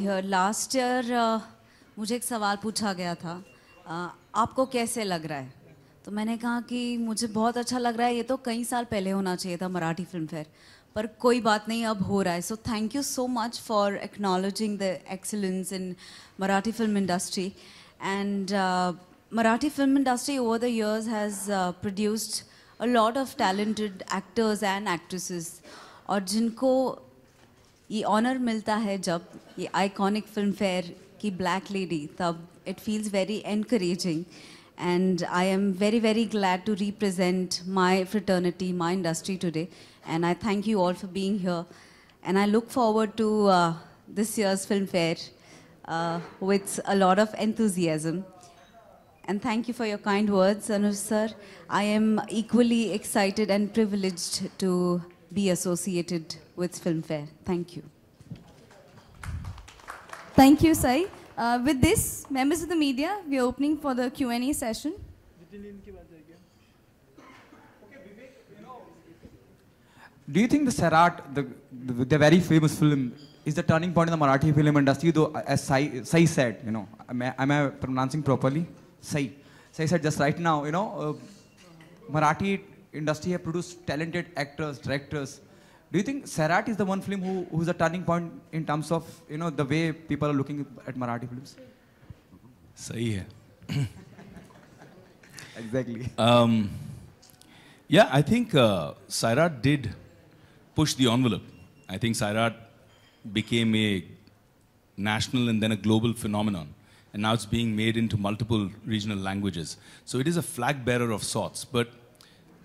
here. Last year मुझे एक सवाल पूछा गया था, आपको कैसे लग रहा है? तो मैंने कहा कि मुझे बहुत अच्छा लग रहा है. ये तो कई साल पहले होना चाहिए था मराठी फिल्म फेयर, पर कोई बात नहीं, अब हो रहा है. So thank you so much for acknowledging the excellence in Marathi film industry. And Marathi film industry over the years has produced a lot of talented actors and actresses. और जिनको ये ऑनर मिलता है जब ये आइकॉनिक फिल्म फेयर की black lady, तब it feels very encouraging. And I am very, very glad to represent my fraternity, my industry today. And I thank you all for being here. And I look forward to this year's Filmfare with a lot of enthusiasm. And thank you for your kind words, Anuj sir. I am equally excited and privileged to be associated with Filmfare. Thank you. Thank you, Sai. With this, members of the media, we are opening for the Q&A session. Do you think the Sarat, the very famous film, is the turning point in the Marathi film industry? Though, as Sai said, you know, am I pronouncing properly? Sai said just right now, you know, Marathi industry have produced talented actors, directors. Do you think Sarat is the one film who's a turning point in terms of, you know, the way people are looking at Marathi films? सही है. Exactly. Yeah, I think Sairat did push the envelope. I think Sairat became a national and then a global phenomenon. And now it's being made into multiple regional languages. So it is a flag bearer of sorts. But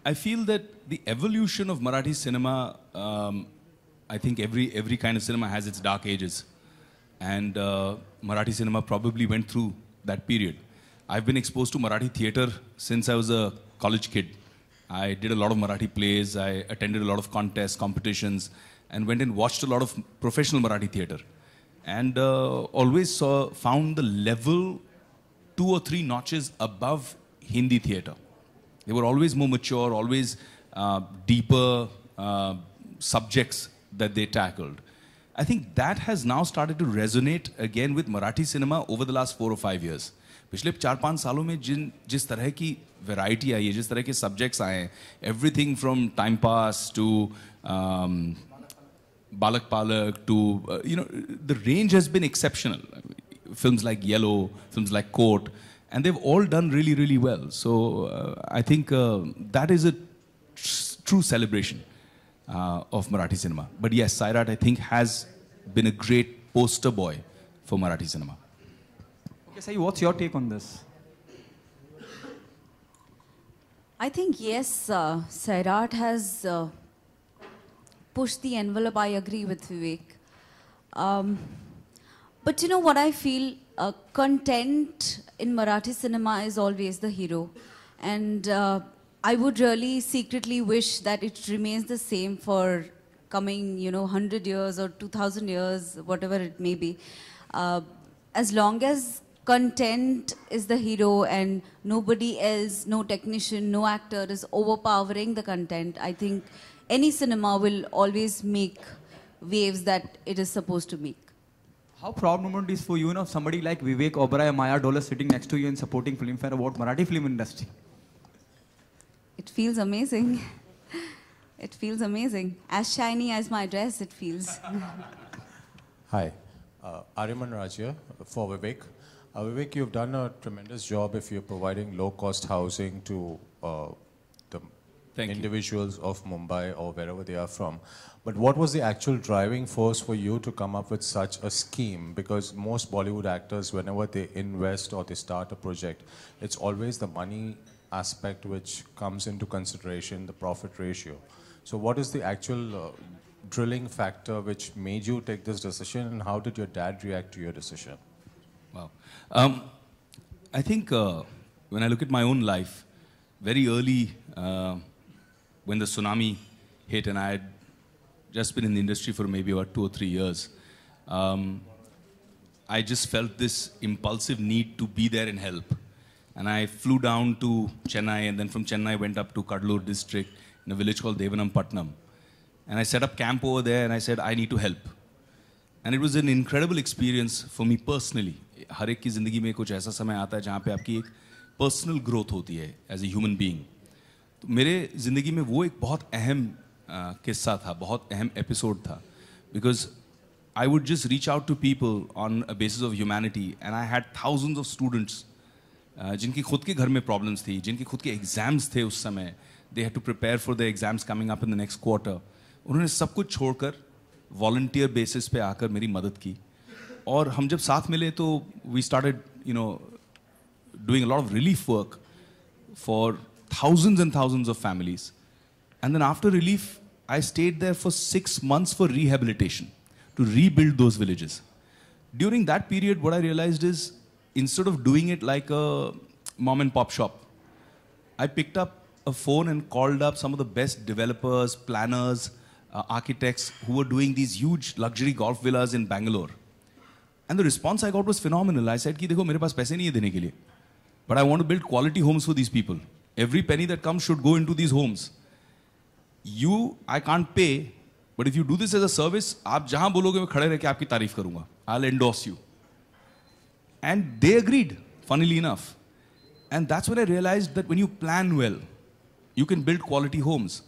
I feel that the evolution of Marathi cinema, I think every kind of cinema has its dark ages. And Marathi cinema probably went through that period. I've been exposed to Marathi theatre since I was a college kid. I did a lot of Marathi plays, I attended a lot of contests, competitions, and went and watched a lot of professional Marathi theatre. And always found the level 2 or 3 notches above Hindi theatre. They were always more mature, always deeper subjects that they tackled. I think that has now started to resonate again with Marathi cinema over the last 4 or 5 years. पिछले 4-5 सालों में जिस तरह की variety आई है, जिस तरह के subjects आए हैं, everything from time pass to Balak Palak to, you know, the range has been exceptional. Films like Yellow, films like Court, and they've all done really, really well. So I think that is a true celebration of Marathi cinema. But yes, Sairat, I think, has been a great poster boy for Marathi cinema. Okay, Sai, what's your take on this? I think, yes, Sairat has pushed the envelope. I agree with Vivek. But you know what I feel? Content in Marathi cinema is always the hero. And I would really secretly wish that it remains the same for coming, you know, 100 years or 2000 years, whatever it may be. As long as content is the hero and nobody else, no technician, no actor is overpowering the content, I think any cinema will always make waves that it is supposed to make. How proud moment is for you, know, somebody like Vivek Oberoi, Maya Dole sitting next to you and supporting Filmfare about Marathi film industry? It feels amazing. It feels amazing. As shiny as my dress, it feels. Hi, Ariman Raj here for Vivek. Vivek, you've done a tremendous job if you're providing low-cost housing to the individuals of Mumbai or wherever they are from. But what was the actual driving force for you to come up with such a scheme? Because most Bollywood actors, whenever they invest or they start a project, it's always the money aspect which comes into consideration, the profit ratio. So what is the actual drilling factor which made you take this decision, and how did your dad react to your decision? Wow. I think when I look at my own life, very early when the tsunami hit and I had just been in the industry for maybe about 2 or 3 years, I just felt this impulsive need to be there and help. And I flew down to Chennai, and then from Chennai I went up to Kadalur district in a village called Devanampatnam. And I set up camp over there and I said, I need to help. And it was an incredible experience for me personally. हर एक की ज़िंदगी में कुछ ऐसा समय आता है जहाँ पे आपकी एक पर्सनल ग्रोथ होती है एज ए ह्यूमन बीइंग. तो मेरे ज़िंदगी में वो एक बहुत अहम किस्सा था, बहुत अहम एपिसोड था. Because I would just reach out to people on a basis of humanity, and I had thousands of students जिनकी खुद के घर में problems थी, जिनकी खुद के exams थे उस समय. They had to prepare for the exams coming up in the next quarter. उन्होंने सब कुछ छोड़कर volunteer basis पे आकर मेरी मदद की. और हम जब साथ मिले तो we started, doing a lot of relief work for thousands and thousands of families. And then after relief, I stayed there for 6 months for rehabilitation, to rebuild those villages. During that period, what I realized is, instead of doing it like a mom and pop shop, I picked up a phone and called up some of the best developers, planners, architects who were doing these huge luxury golf villas in Bangalore. And the response I got was phenomenal. I said, कि देखो मेरे पास पैसे नहीं है देने के लिए, but I want to build quality homes for these people. Every penny that comes should go into these homes. I can't pay, but if you do this as a service, आप जहाँ बोलोगे मैं खड़े रह के आपकी तारीफ करूँगा. I'll endorse you. And they agreed, funnily enough. And that's when I realized that when you plan well, you can build quality homes.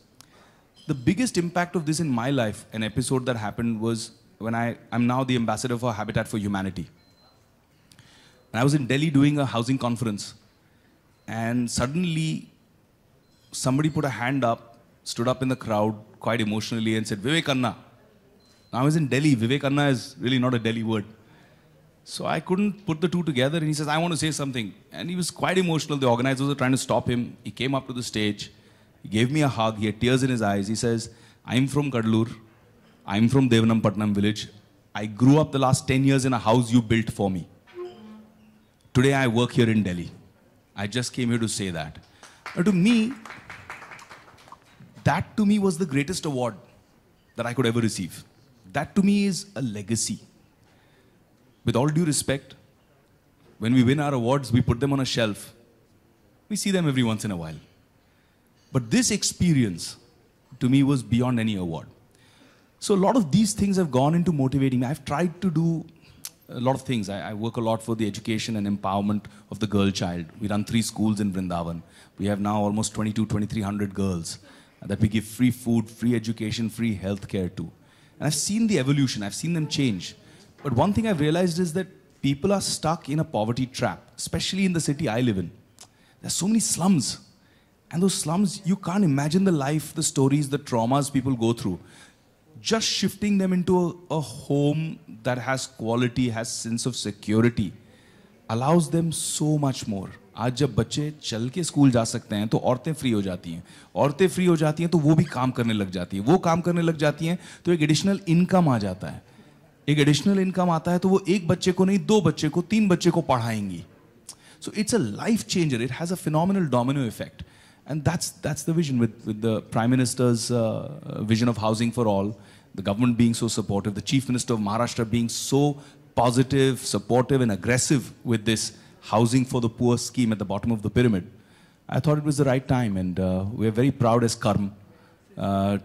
The biggest impact of this in my life, an episode that happened, was when I'm now the ambassador for Habitat for Humanity. And I was in Delhi doing a housing conference. And suddenly, somebody put a hand up, stood up in the crowd quite emotionally and said, Vivek Anna. Now I was in Delhi. Vivek Anna is really not a Delhi word. So I couldn't put the two together. And he says, I want to say something. And he was quite emotional. The organizers were trying to stop him. He came up to the stage. He gave me a hug. He had tears in his eyes. He says, I'm from Kadalur. I'm from Devanampatnam village. I grew up the last 10 years in a house you built for me. Today I work here in Delhi. I just came here to say that. But to me, that to me was the greatest award that I could ever receive. That to me is a legacy. With all due respect, when we win our awards, we put them on a shelf. We see them every once in a while. But this experience, to me, was beyond any award. So a lot of these things have gone into motivating me. I've tried to do a lot of things. I work a lot for the education and empowerment of the girl child. We run 3 schools in Vrindavan. We have now almost 2,300 girls that we give free food, free education, free healthcare to. And I've seen the evolution, I've seen them change. But one thing I've realized is that people are stuck in a poverty trap, especially in the city I live in. There's so many slums. And those slums, you can't imagine the life, the stories, the traumas people go through. Just shifting them into a home that has quality, has sense of security, allows them so much more. आज जब बच्चे चल के school जा सकते हैं तो औरतें फ्री हो जाती हैं. औरतें फ्री हो जाती हैं तो वो भी काम करने लग जाती हैं. वो काम करने लग जाती हैं तो एक एडिशनल इनकम आ जाता है. एक एडिशनल इनकम आता है तो वो एक बच्चे को नहीं, 2 बच्चे को, 3 बच्चे को पढ़ाएंगी. So it's a life changer. It has a phenomenal domino effect. And that's the vision with the Prime Minister's vision of housing for all, the government being so supportive, the Chief Minister of Maharashtra being so positive, supportive and aggressive with this housing for the poor scheme at the bottom of the pyramid. I thought it was the right time, and we're very proud as Karm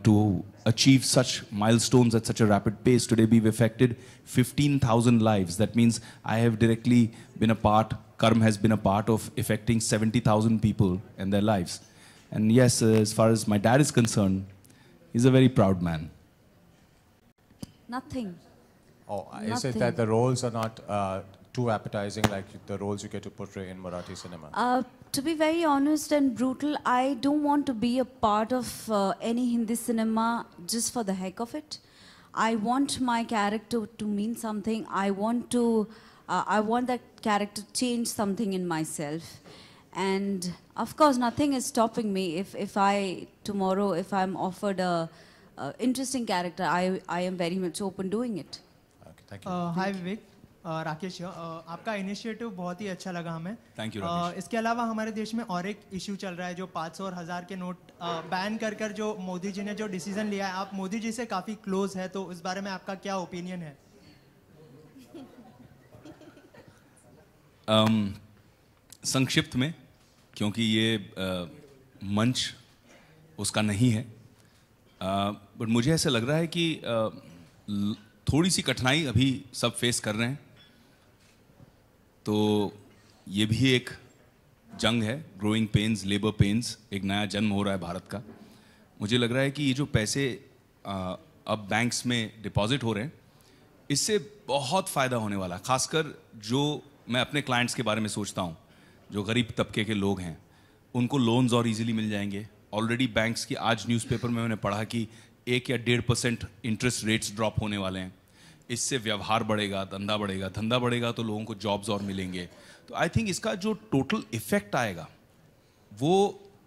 to achieve such milestones at such a rapid pace. Today we've affected 15,000 lives. That means I have directly been a part, Karm has been a part of affecting 70,000 people and their lives. And yes, as far as my dad is concerned, he's a very proud man. Nothing. Oh, is it that the roles are not too appetizing like the roles you get to portray in Marathi cinema? To be very honest and brutal, I don't want to be a part of any Hindi cinema just for the heck of it. I want my character to mean something. I want that character to change something in myself. And of course, nothing is stopping me. If I'm offered a interesting character, I am very much open doing it. Okay, thank you. Hi Vivek. Rakesh आपका initiative बहुत ही अच्छा लगा हमें. Thank you. इसके अलावा हमारे देश में और एक इशू चल रहा है जो 500 और 1000 के नोट बैन कर जो मोदी जी ने जो डिसीजन लिया है. आप मोदी जी से काफ़ी क्लोज है, तो उस बारे में आपका क्या ओपिनियन है? संक्षिप्त में, क्योंकि ये मंच उसका नहीं है, बट मुझे ऐसा लग रहा है कि थोड़ी सी कठिनाई अभी सब फेस कर रहे हैं, तो ये भी एक जंग है, ग्रोइंग पेन्स, लेबर पेन्स, एक नया जन्म हो रहा है भारत का। मुझे लग रहा है कि ये जो पैसे अब बैंक्स में डिपॉजिट हो रहे हैं, इससे बहुत फ़ायदा होने वाला है। खासकर जो मैं अपने क्लाइंट्स के बारे में सोचता हूँ, जो गरीब तबके के लोग हैं, उनको लोन्स और इजीली मिल जाएंगे। ऑलरेडी बैंक्स की आज न्यूज़पेपर में मैंने पढ़ा कि 1 या 1.5% इंटरेस्ट रेट्स ड्रॉप होने वाले हैं। इससे व्यवहार बढ़ेगा, धंधा बढ़ेगा, धंधा बढ़ेगा तो लोगों को जॉब्स और मिलेंगे। तो आई थिंक इसका जो टोटल इफेक्ट आएगा वो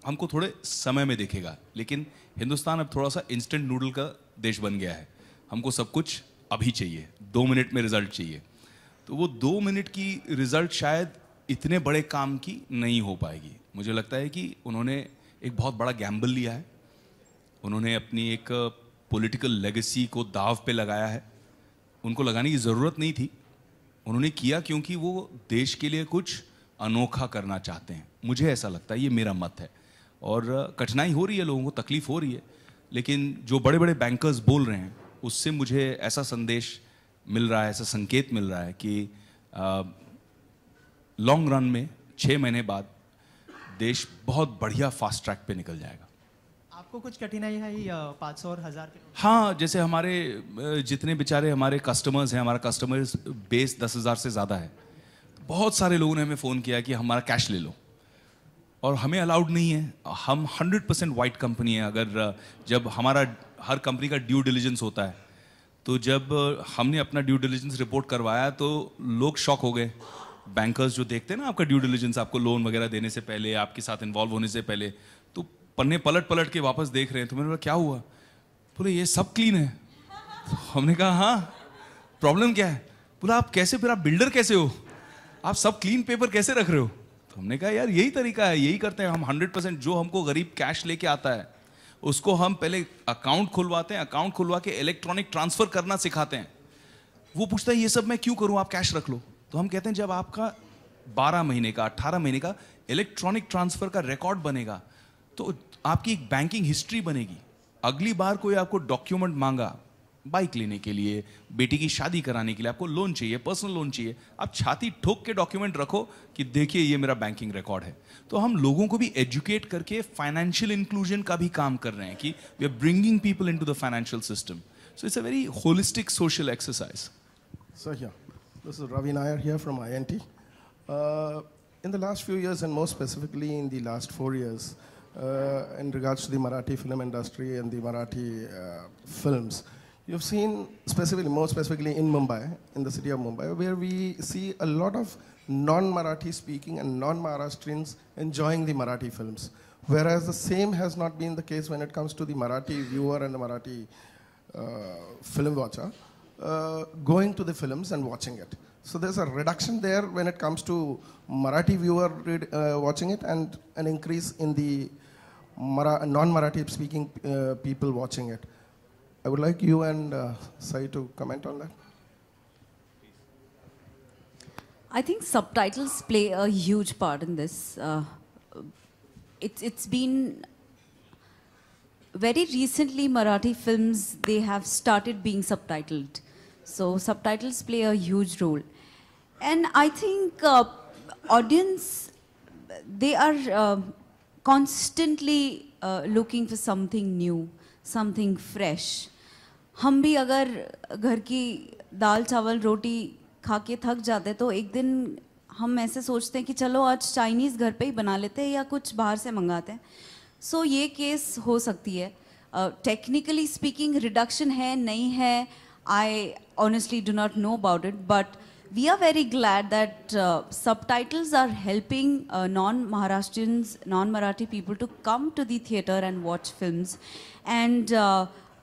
हमको थोड़े समय में दिखेगा। लेकिन हिंदुस्तान अब थोड़ा सा इंस्टेंट नूडल का देश बन गया है। हमको सब कुछ अभी चाहिए, 2 मिनट में रिजल्ट चाहिए। तो वो 2 मिनट की रिजल्ट शायद इतने बड़े काम की नहीं हो पाएगी। मुझे लगता है कि उन्होंने एक बहुत बड़ा गैम्बल लिया है। उन्होंने अपनी एक पॉलिटिकल लेगेसी को दाव पे लगाया है। उनको लगाने की ज़रूरत नहीं थी, उन्होंने किया क्योंकि वो देश के लिए कुछ अनोखा करना चाहते हैं। मुझे ऐसा लगता है, ये मेरा मत है। और कठिनाई हो रही है, लोगों को तकलीफ हो रही है, लेकिन जो बड़े बड़े बैंकर्स बोल रहे हैं उससे मुझे ऐसा संदेश मिल रहा है, ऐसा संकेत मिल रहा है कि लॉन्ग रन में 6 महीने बाद देश बहुत बढ़िया फास्ट ट्रैक पे निकल जाएगा। आपको कुछ कठिनाई है 500 और 1000 के? हाँ, जैसे हमारे जितने बेचारे हमारे कस्टमर्स हैं, हमारा कस्टमर्स बेस 10,000 से ज़्यादा है। बहुत सारे लोगों ने हमें फ़ोन किया कि हमारा कैश ले लो, और हमें अलाउड नहीं है। हम 100% वाइट कंपनी है। अगर जब हमारा हर कंपनी का ड्यू डिलिजेंस होता है, तो जब हमने अपना ड्यू डिलिजेंस रिपोर्ट करवाया तो लोग शॉक हो गए। बैंकर्स जो देखते हैं ना आपका ड्यू डिलिजेंस, आपको लोन वगैरह देने से पहले, आपके साथ इन्वॉल्व होने से पहले, तो पन्ने पलट पलट के वापस देख रहे हैं। तो मैंने बोला क्या हुआ? बोले ये सब क्लीन है। तो हमने कहा हाँ, प्रॉब्लम क्या है? बोला आप कैसे, फिर आप बिल्डर कैसे हो, आप सब क्लीन पेपर कैसे रख रहे हो? तो हमने कहा यार यही तरीका है, यही करते हैं हम। 100% जो हमको गरीब कैश लेके आता है उसको हम पहले अकाउंट खुलवाते हैं, अकाउंट खुलवा के इलेक्ट्रॉनिक ट्रांसफर करना सिखाते हैं। वो पूछता है ये सब मैं क्यों करूं, आप कैश रख लो। तो हम कहते हैं जब आपका 12 महीने का, 18 महीने का इलेक्ट्रॉनिक ट्रांसफर का रिकॉर्ड बनेगा तो आपकी एक बैंकिंग हिस्ट्री बनेगी। अगली बार कोई आपको डॉक्यूमेंट मांगा, बाइक लेने के लिए, बेटी की शादी कराने के लिए, आपको लोन चाहिए, पर्सनल लोन चाहिए, आप छाती ठोक के डॉक्यूमेंट रखो कि देखिए ये मेरा बैंकिंग रिकॉर्ड है। तो हम लोगों को भी एजुकेट करके फाइनेंशियल इंक्लूजन का भी काम कर रहे हैं कि we are bringing people into the financial system. So it's a very holistic social exercise. So yeah, this is Ravi Nair here from INT. In the last few years, and more specifically in the last 4 years, in regards to the Marathi film industry and the Marathi films, you've seen more specifically in Mumbai, in the city of Mumbai, where we see a lot of non-Marathi speaking and non-Maharashtrians enjoying the Marathi films. Whereas the same has not been the case when it comes to the Marathi viewer and the Marathi film watcher. Going to the films and watching it. So there's a reduction there when it comes to Marathi viewer watching it, and an increase in the non-Marathi speaking people watching it. I would like you and Sai to comment on that. I think subtitles play a huge part in this. It's been very recently Marathi films, they have started being subtitled. So subtitles play a huge role. And I think audience, they are constantly looking for something new, something fresh. हम भी अगर घर की दाल चावल रोटी खा के थक जाते तो एक दिन हम ऐसे सोचते हैं कि चलो आज चाइनीज़ घर पे ही बना लेते हैं या कुछ बाहर से मंगाते हैं। सो ये केस हो सकती है। टेक्निकली स्पीकिंग रिडक्शन है नहीं है, I honestly do not know about it, but we are very glad that subtitles are helping non-Maharashtrians, non-Marathi people to come to the theatre and watch films. And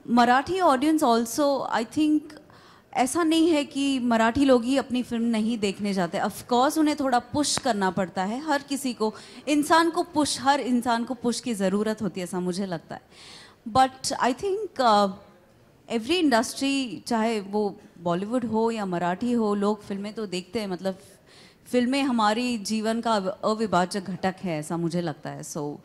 Marathi audience also, I think, ऐसा नहीं है कि मराठी लोग ही अपनी film नहीं देखने जाते। Of course उन्हें थोड़ा पुश करना पड़ता है, हर किसी को, इंसान को पुश, हर इंसान को पुश की ज़रूरत होती है, ऐसा मुझे लगता है। But I think every industry, चाहे वो बॉलीवुड हो या मराठी हो, लोग फिल्में तो देखते हैं। मतलब फिल्में हमारी जीवन का अविभाज्य घटक है, ऐसा मुझे लगता है। सो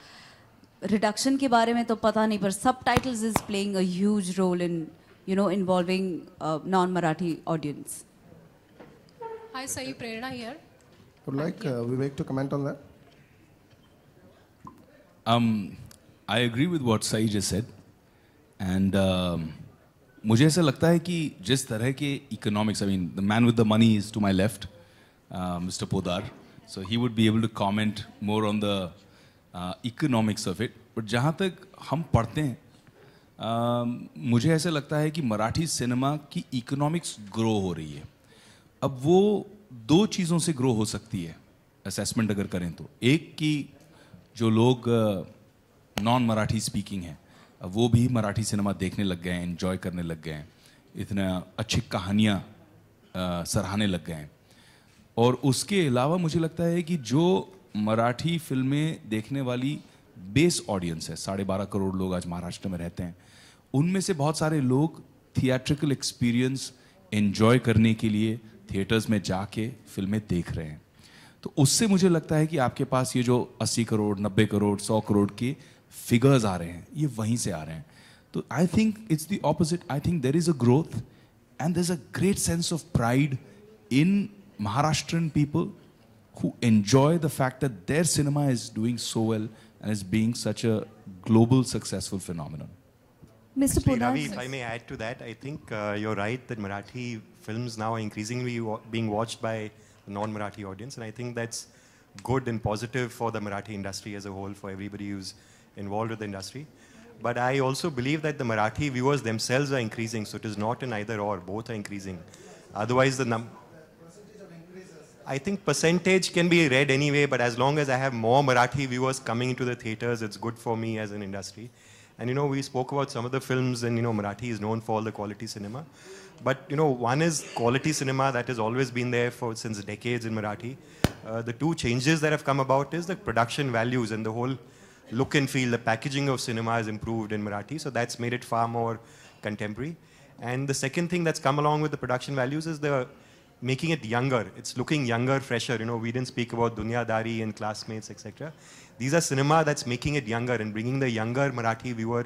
रिडक्शन के बारे में तो पता नहीं, पर subtitles is playing a huge role in involving non-Marathi audience? Hi, Sai, Prerna here. Would like Vivek to comment on that? I agree with what Sai just said. And मुझे ऐसा लगता है कि जिस तरह के economics, I mean, the man with the money is to my left, Mr. Podar. So he would be able to comment more on the economics of it. But जहाँ तक हम पढ़ते हैं, मुझे ऐसा लगता है कि मराठी सिनेमा की इकोनॉमिक्स ग्रो हो रही है. अब वो दो चीज़ों से ग्रो हो सकती है, असेसमेंट अगर करें तो. एक कि जो लोग नॉन मराठी स्पीकिंग हैं, वो भी मराठी सिनेमा देखने लग गए हैं, एंजॉय करने लग गए हैं, इतना अच्छी कहानियाँ सराहने लग गए हैं. और उसके अलावा मुझे लगता है कि जो मराठी फिल्में देखने वाली बेस ऑडियंस है, 12.5 करोड़ लोग आज महाराष्ट्र में रहते हैं, उनमें से बहुत सारे लोग थिएट्रिकल एक्सपीरियंस एंजॉय करने के लिए थिएटर्स में जाके फिल्में देख रहे हैं. तो उससे मुझे लगता है कि आपके पास ये जो 80 करोड़, 90 करोड़, 100 करोड़ के फिगर्स आ रहे हैं, ये वहीं से आ रहे हैं. तो I think it's the opposite. I think there is a growth and there is a great sense of pride in Maharashtrian people who enjoy the fact that their cinema is doing so well and is being such a global successful phenomenon. Mr. Podar, Ravi, if I may add to that, I think you're right that Marathi films now are increasingly being watched by the non-Marathi audience, and I think that's good and positive for the Marathi industry as a whole, for everybody who's involved with the industry. But I also believe that the Marathi viewers themselves are increasing, so it is not an either or, both are increasing. Otherwise, I think percentage can be read anyway, but as long as I have more Marathi viewers coming into the theaters, it's good for me as an industry. And we spoke about some of the films, and Marathi is known for all the quality cinema. But one is quality cinema that has always been there since decades in Marathi. The two changes that have come about is the production values and the whole look and feel, the packaging of cinema has improved in Marathi, so that's made it far more contemporary. And the second thing that's come along with the production values is the making it younger. It's looking younger, fresher. We didn't speak about Dunyadari and Classmates, etc. These are cinema that's making it younger and bringing the younger Marathi viewer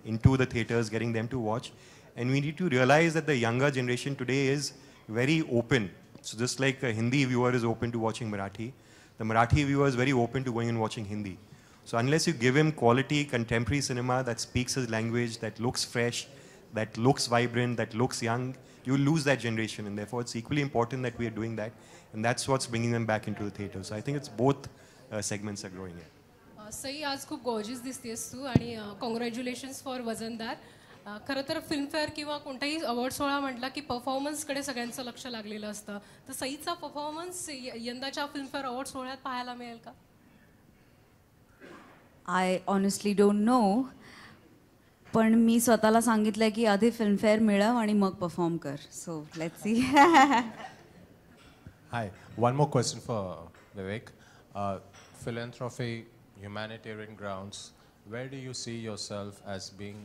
into the theaters, getting them to watch. And we need to realize that the younger generation today is very open. So just like a Hindi viewer is open to watching Marathi, the Marathi viewer is very open to going and watching Hindi. So unless you give him quality contemporary cinema that speaks his language, that looks fresh, that looks vibrant, that looks young, you will lose that generation, and therefore it's equally important that we are doing that, and that's what's bringing them back into the theater. So I think it's both segments are growing here. सई, आज खूप gorgeous दिसतेस तू, आणि congratulations for वजनदार. खरं तर Filmfare किंवा कोणताही award सोहळा म्हटला की परफॉर्मन्सकडे सगळ्यांचं लक्ष लागलेलं असतं. तर सईचा परफॉर्मन्स यंदाच्या फिल्मफेअर अवॉर्ड सोहळ्यात पाहायला मिळेल का? आय ऑनेस्टली डोंट नो, पण मी स्वतःला सांगितलंय की आधी फिल्मफेअर मिळव आणि मग परफॉर्म कर. So let's see. Hi, one more question for Vivek. Philanthropy, humanitarian grounds, where do you see yourself as being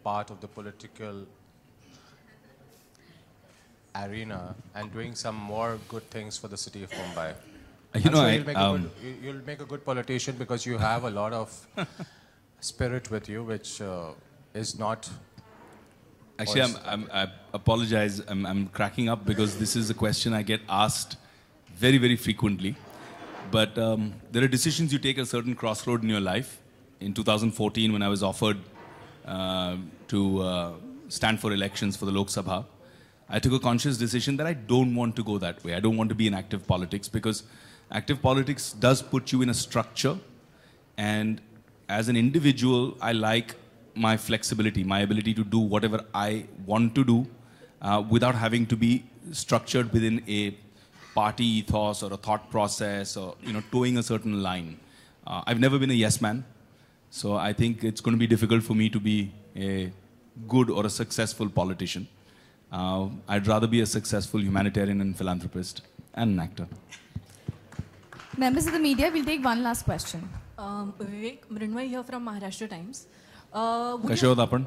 part of the political arena and doing some more good things for the city of Mumbai? You'll make a good politician because you have a lot of spirit with you, which is not. Actually, I apologize. I'm cracking up because this is a question I get asked very, very frequently. But there are decisions you take at a certain crossroad in your life. In 2014, when I was offered to stand for elections for the Lok Sabha, I took a conscious decision that I don't want to go that way. I don't want to be in active politics because active politics does put you in a structure. And as an individual, I like my flexibility, my ability to do whatever I want to do without having to be structured within a party ethos or a thought process or towing a certain line. I've never been a yes man, so I think it's going to be difficult for me to be a good or a successful politician. I'd rather be a successful humanitarian and philanthropist and an actor. Members of the media, we'll take one last question. Vivek, Mrinmay here from Maharashtra Times. कसे होत आपण?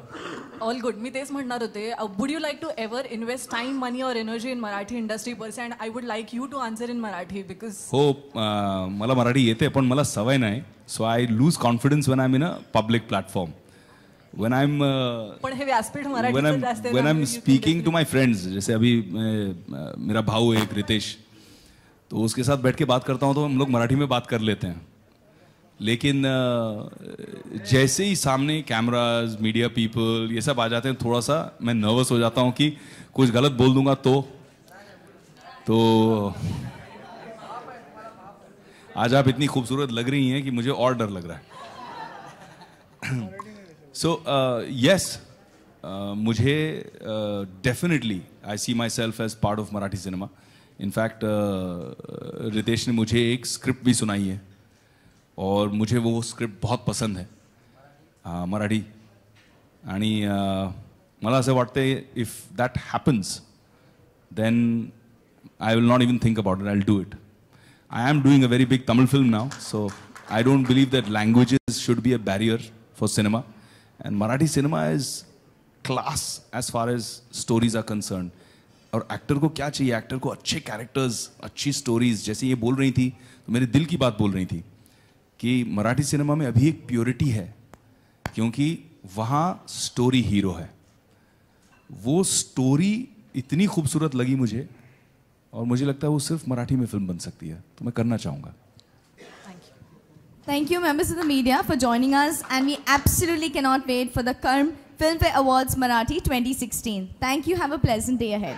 All good. मी तेच म्हणणार होते, would you like to ever invest time, money और energy in Marathi industry per se, and I would like you to answer in Marathi because. हो, मला मराठी येते पण मला सवय नाही, so I lose confidence when I am in a public platform. when I'm when I'm speaking to my friends, जैसे अभी मेरा भाऊ है एक रितेश, तो उसके साथ बैठ के बात करता हूँ तो हम लोग मराठी में बात कर लेते हैं, लेकिन जैसे ही सामने कैमरास, मीडिया पीपल ये सब आ जाते हैं, थोड़ा सा मैं नर्वस हो जाता हूँ कि कुछ गलत बोल दूंगा तो आज आप इतनी खूबसूरत लग रही हैं कि मुझे और डर लग रहा है. So yes, मुझे definitely I see myself as part of Marathi cinema. In fact, Ritesh ने मुझे एक स्क्रिप्ट भी सुनाई है और मुझे वो स्क्रिप्ट बहुत पसंद है मराठी. आणि मला असं वाटतं if that happens, then I will not even think about it. I'll do it. I am doing a very big Tamil film now, so I don't believe that languages should be a barrier for cinema. And Marathi cinema is class as far as stories are concerned. और actor को क्या चाहिए? Actor को अच्छे characters, अच्छी stories. जैसे ये बोल रही थी तो मेरे दिल की बात बोल रही थी कि मराठी सिनेमा में अभी एक प्योरिटी है, क्योंकि वहाँ स्टोरी हीरो है. वो स्टोरी इतनी खूबसूरत लगी मुझे, और मुझे लगता है वो सिर्फ मराठी में फिल्म बन सकती है, तो मैं करना चाहूँगा. Thank you, members of the media, for joining us, and we absolutely cannot wait for the Filmfare Awards Marathi 2016. Thank you. Have a pleasant day ahead.